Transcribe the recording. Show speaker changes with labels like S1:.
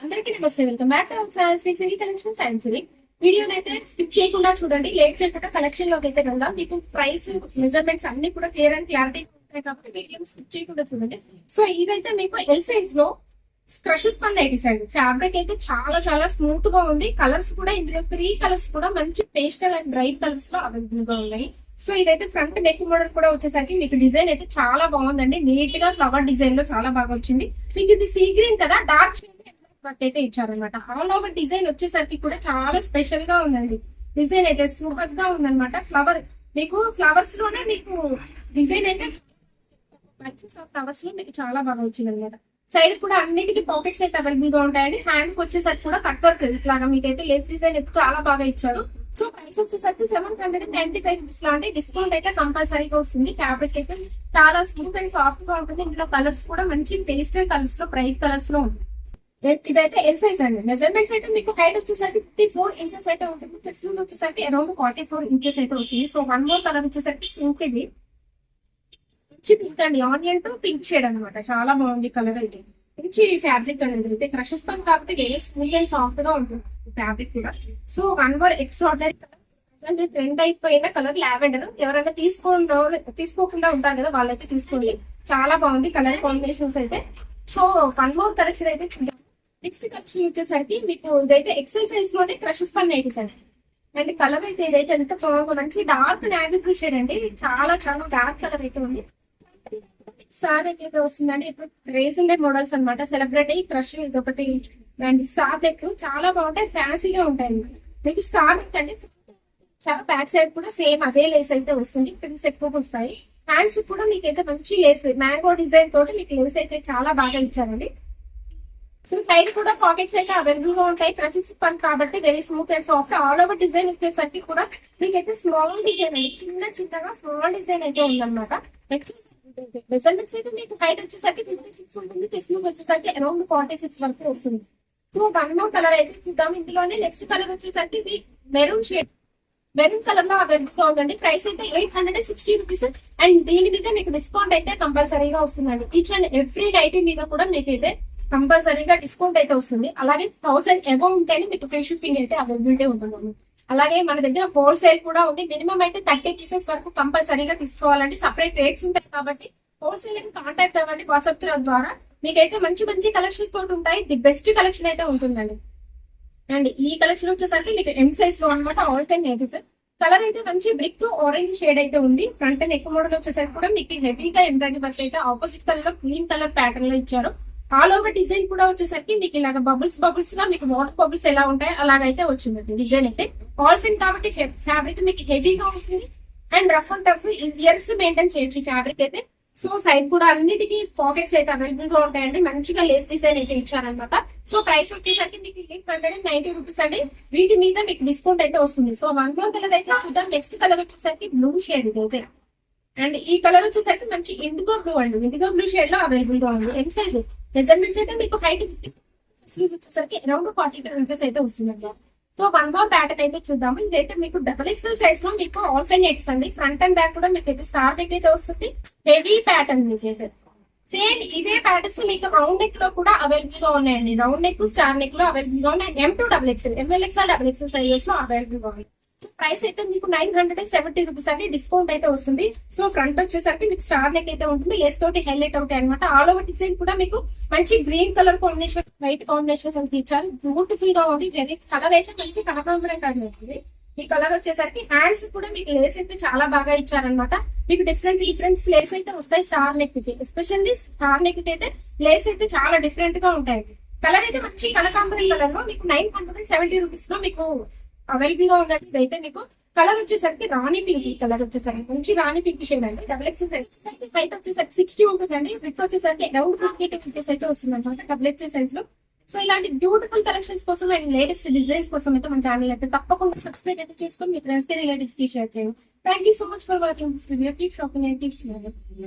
S1: అందరికీ నమస్తే, welcome back to our channel Sri Siri collections and Siri. వీడియోని అయితే స్కిప్ చేయకుండా చూడండి, లేట్ చేయకుండా కలెక్షన్ లోకి అయితే వెళ్దాం. మీకు ప్రైస్ మెజర్మెంట్స్ అన్ని కూడా క్లియర్ అండ్ క్లారిటీ ఉంటాయి కాబట్టి వీడియో స్కిప్ చేయకుండా చూడండి. సో ఇదైతే మీకు ఎల్ సైజ్ లో క్రషెస్ పన్ నైటీస్ అండి. ఫ్యాబ్రిక్ అయితే చాలా చాలా స్మూత్ గా ఉంది. కలర్స్ కూడా ఇందులో 3 కలర్స్ కూడా మంచి పేస్టల్ అండ్ బ్రైట్ కలర్స్ లో అవైలబుల్ గా ఉన్నాయి. సో ఇదైతే ఫ్రంట్ నెక్ మోడల్ కూడా వచ్చేసరికి మీకు డిజైన్ అయితే చాలా బాగుందండి. నీట్ గా ఫ్లవర్ డిజైన్ లో చాలా బాగా వచ్చింది. మీకు ఇది సీ గ్రీన్ కదా, డార్క్ వర్క్ అయితే ఇచ్చారనమాట. ఆల్ ఓవర్ డిజైన్ వచ్చేసరికి కూడా చాలా స్పెషల్ గా ఉందండి. డిజైన్ అయితే సూపర్ గా ఉందన్నమాట. ఫ్లవర్ మీకు ఫ్లవర్స్ లోనే మీకు డిజైన్ అయితే ఫ్లవర్స్ లో మీకు చాలా బాగా వచ్చింది అనమాట. సైడ్ కూడా అన్నిటికీ పాకెట్స్ అయితే అవైలబుల్ గా ఉంటాయండి. హ్యాండ్ కి వచ్చేసరికి కూడా కట్ వర్క్ ఇట్లాగా మీకైతే లేస్ డిజైన్ అయితే చాలా బాగా ఇచ్చారు. సో ప్రైస్ వచ్చేసరికి 795 రూపీస్ లాంటి డిస్కౌంట్ అయితే కంపల్సరీగా వస్తుంది. ఫ్యాబ్రిక్ అయితే చాలా స్మూత్ అండ్ సాఫ్ట్ గా ఉంటుంది. ఇందులో కలర్స్ కూడా మంచి పేస్టల్ కలర్స్ లో బ్రైట్ కలర్స్ లో ఉంటుంది. ఇదైతే ఎల్ సైజ్ అండి. మెజర్మెంట్స్ అయితే మీకు హైట్ వచ్చేసరికి 54 ఇంచెస్ అయితే ఉంటుంది. చెస్ట్ లూజ్ వచ్చేసరికి అరౌండ్ 44 ఇంచెస్ అయితే వస్తుంది. సో వన్ మోర్ కలర్ వచ్చేసరికి పింక్, ఇది మంచి పింక్ అండి, ఆనియన్ టు పింక్ షేడ్ అనమాట. చాలా బాగుంది కలర్ అయితే. మంచి ఫ్యాబ్రిక్ అనేది అయితే క్రషెస్ పని కాబట్టి వెరీ స్మూత్ అండ్ సాఫ్ట్ గా ఉంటుంది ఫ్యాబ్రిక్ కూడా. So one more extraordinary colour trend అయిపోయిన కలర్ లావెండర్. ఎవరైనా తీసుకోకుండా ఉంటారు కదా, వాళ్ళైతే తీసుకోండి. చాలా బాగుంది కలర్ కాంబినేషన్స్ అయితే. సో వన్ మోర్ కలెక్షన్ అయితే చూద్దాం. నెక్స్ట్ కలెక్షన్ వచ్చేసరికి మీకు ఇదైతే ఎక్సెల్ సైజ్ లోనే క్రషెస్ పన్ నైటీస్ అండి. అండ్ కలర్ అయితే ఇదైతే ఎంత బాగుందో, మంచి డార్క్ నావీ బ్లూ షేడ్ అండి. చాలా చాలా డార్క్ కలర్ అయితే ఉంది. స్టార్ అయితే వస్తుందండి. ఇప్పుడు రేస్ ఉండే మోడల్స్ అనమాట. సెలబ్రిటీ క్రష్ ఇదొకటి అండ్ స్టార్ నెక్ చాలా బాగుంటాయి, ఫ్యాన్సీగా ఉంటాయి. మీకు స్టార్ నెక్ అండి. చాలా బ్యాక్ సైడ్ కూడా సేమ్ అదే లేస్ అయితే వస్తుంది. ప్రింట్స్ ఎక్కువగా వస్తాయి. హ్యాండ్స్ కూడా మీకైతే మంచి లేస్ మ్యాంగో డిజైన్ తోటి మీకు లేస్ అయితే చాలా బాగా ఇచ్చారండి. సో సైడ్ కూడా పాకెట్స్ అయితే అవైలబుల్ గా ఉంటాయి. క్రషెస్ పని కాబట్టి very smooth and soft. All over design వచ్చేసరికి కూడా మీకైతే స్మాల్ డిజైన్ అండి, చిన్నగా స్మాల్ డిజైన్ అయితే ఉందన్నమాట. నెక్స్ట్ మెజర్మెంట్స్ అయితే మీకు హైట్ వచ్చేసరికి 56 ఉంటుంది. చెస్ట్ లూజ్ వచ్చేసరికి అరౌండ్ 46 వరకు వస్తుంది. సో వన్ మోర్ కలర్ అయితే చూద్దాం. ఇందులోనే నెక్స్ట్ కలర్ వచ్చేసరికి ఇది మెరూన్ షేడ్, మెరూన్ కలర్ లో అవైలబుల్ గా ఉందండి. ప్రైస్ అయితే 860 రూపీస్. అండ్ దీని మీద మీకు డిస్కౌంట్ అయితే కంపల్సరీగా వస్తుందండి. ఈచ్ అండ్ ఎవ్రీ ఐటమ్ మీద కూడా మీకు అయితే కంపల్సరీగా డిస్కౌంట్ అయితే వస్తుంది. అలాగే 1000 అబౌవ్ ఉంటేనే మీకు ఫ్రీ షిప్పింగ్ అయితే అవైలబిలిటీ ఉంటుంది. అలాగే మన దగ్గర హోల్సేల్ కూడా ఉంది. మినిమం అయితే 30 పీసెస్ వరకు కంపల్సరీగా తీసుకోవాలంటే సపరేట్ రేట్స్ ఉంటాయి కాబట్టి హోల్సేల్ కాంటాక్ట్ అవ్వండి వాట్సాప్ ద్వారా. మీకైతే మంచి మంచి కలెక్షన్స్ తోటి ఉంటాయి. ది బెస్ట్ కలెక్షన్ అయితే ఉంటుందండి. అండ్ ఈ కలెక్షన్ వచ్చేసరికి మీకు ఎం సైజ్ లో అనమాట. ఆల్ టైమ్ నైటీస్ కలర్ అయితే మంచి బ్రిక్ టు ఆరెంజ్ షేడ్ అయితే ఉంది. ఫ్రంట్ నెక్ మోడల్ వచ్చేసరికి కూడా మీకు హెవీగా ఎంబ్రాయిడరీ వర్క్ అయితే ఆపోజిట్ కలర్ లో గ్రీన్ కలర్ ప్యాటర్న్ లో ఇచ్చారు. ఆల్ ఓవర్ డిజైన్ కూడా వచ్చేసరికి మీకు ఇలాగ బబుల్స్ గా మీకు వాటర్ బబుల్స్ ఎలా ఉంటాయి అలాగైతే వచ్చిందండి డిజైన్ అయితే. ఆల్ ఫిన్ కాబట్టి ఫ్యాబ్రిక్ మీకు హెవీగా ఉంటుంది and rough and tough years maintain చేయొచ్చు ఫ్యాబ్రిక్ అయితే. సో సైడ్ కూడా అన్నిటికీ పాకెట్స్ అయితే అవైలబుల్ గా ఉంటాయండి. మంచిగా లేస్ డిజైన్ అయితే ఇచ్చారనమాట. సో ప్రైస్ వచ్చేసరికి మీకు 890 రూపీస్ అండి. వీటి మీద మీకు డిస్కౌంట్ అయితే వస్తుంది. సో వన్ మోర్ కలర్ అయితే చూద్దాం. నెక్స్ట్ కలర్ వచ్చేసరికి బ్లూ షేడ్ అయితే. అండ్ ఈ కలర్ వచ్చేసరికి మంచి ఇండిగో బ్లూ అండి. ఇండిగో బ్లూ షేడ్ లో అవైలబుల్ గా ఉంది. ఎం సైజ్ మెజర్మెంట్స్ అయితే మీకు హైట్ వచ్చేసరికి అరౌండ్ 42 ఇంచెస్ అయితే వస్తుందండి. సో వన్ మోర్ ప్యాటర్న్ అయితే చూద్దాము. ఇదైతే మీకు డబుల్ ఎక్స్ఎల్ సైజ్ లో మీకు ఆల్ ఫైన్ నెట్స్ అండి. ఫ్రంట్ అండ్ బ్యాక్ కూడా మీకు అయితే స్టార్ నెక్ అయితే వస్తుంది. హెవీ ప్యాటర్న్ మీకు అయితే సేమ్ ఇవే ప్యాటర్న్స్ మీకు రౌండ్ నెక్ లో కూడా అవైలబుల్ గా ఉన్నాయండి. రౌండ్ నెక్ స్టార్ నెక్ లో అవైలబుల్ గా ఉన్నాయి. M2 double XL, ML double XL sizes లో అవైలబుల్ గా ఉన్నాయి. సో ప్రైస్ అయితే మీకు 970 రూపీస్ అండి. డిస్కౌంట్ అయితే వస్తుంది. సో ఫ్రంట్ వచ్చేసరికి మీకు స్టార్ నెక్ అయితే ఉంటుంది. లేస్ తోటి హైలైట్ అవుతాయి అనమాట. ఆల్ ఓవర్ డిజైన్ కూడా మీకు మంచి green colour combination, white combination అని ఇచ్చారు. బ్యూటిఫుల్ గా ఉంది. వెరీ కలర్ అయితే మంచి కనకాంబరం ఉంటుంది. ఈ కలర్ వచ్చేసరికి హ్యాండ్స్ కూడా మీకు లేస్ అయితే చాలా బాగా ఇచ్చారనమాట. మీకు డిఫరెంట్ లేస్ అయితే వస్తాయి స్టార్ నెక్ కి. ఎస్పెషల్లీ స్టార్ నెక్ కి అయితే లేస్ అయితే చాలా డిఫరెంట్ గా ఉంటాయి. కలర్ అయితే మంచి కనకాంబరం కలర్ లో మీకు 970 రూపీస్ లో మీకు అవైలబుల్ గా ఉందండి. ఇదైతే మీకు కలర్ వచ్చేసరికి రాణి పింక్. కలర్ వచ్చేసరికి మంచి రాణి పింక్ షేడ్ అండి. డబుల్ ఎక్సెల్ సైజ్ హైట్ వచ్చేసరికి 60 ఉంటుందండి. బ్రిక్ వచ్చేసరికి అరౌండ్ 52 ఇంచెస్ అయితే వస్తుంది అనమాట డబుల్ ఎక్సెల్ సైజ్ లో. సో ఇలాంటి బ్యూటిఫుల్ కలెక్షన్స్ కోసం అండ్ లేటెస్ట్ డిజైన్స్ కోసం అయితే మన ఛానల్ అయితే తప్పకుండా సబ్స్క్రైబ్ అయితే చేసుకొని మీ ఫ్రెండ్స్ కి రిలేటివ్స్ కి షేర్ చేయండి. Thank you so much for watching this video. Keep shopping and keep smiling.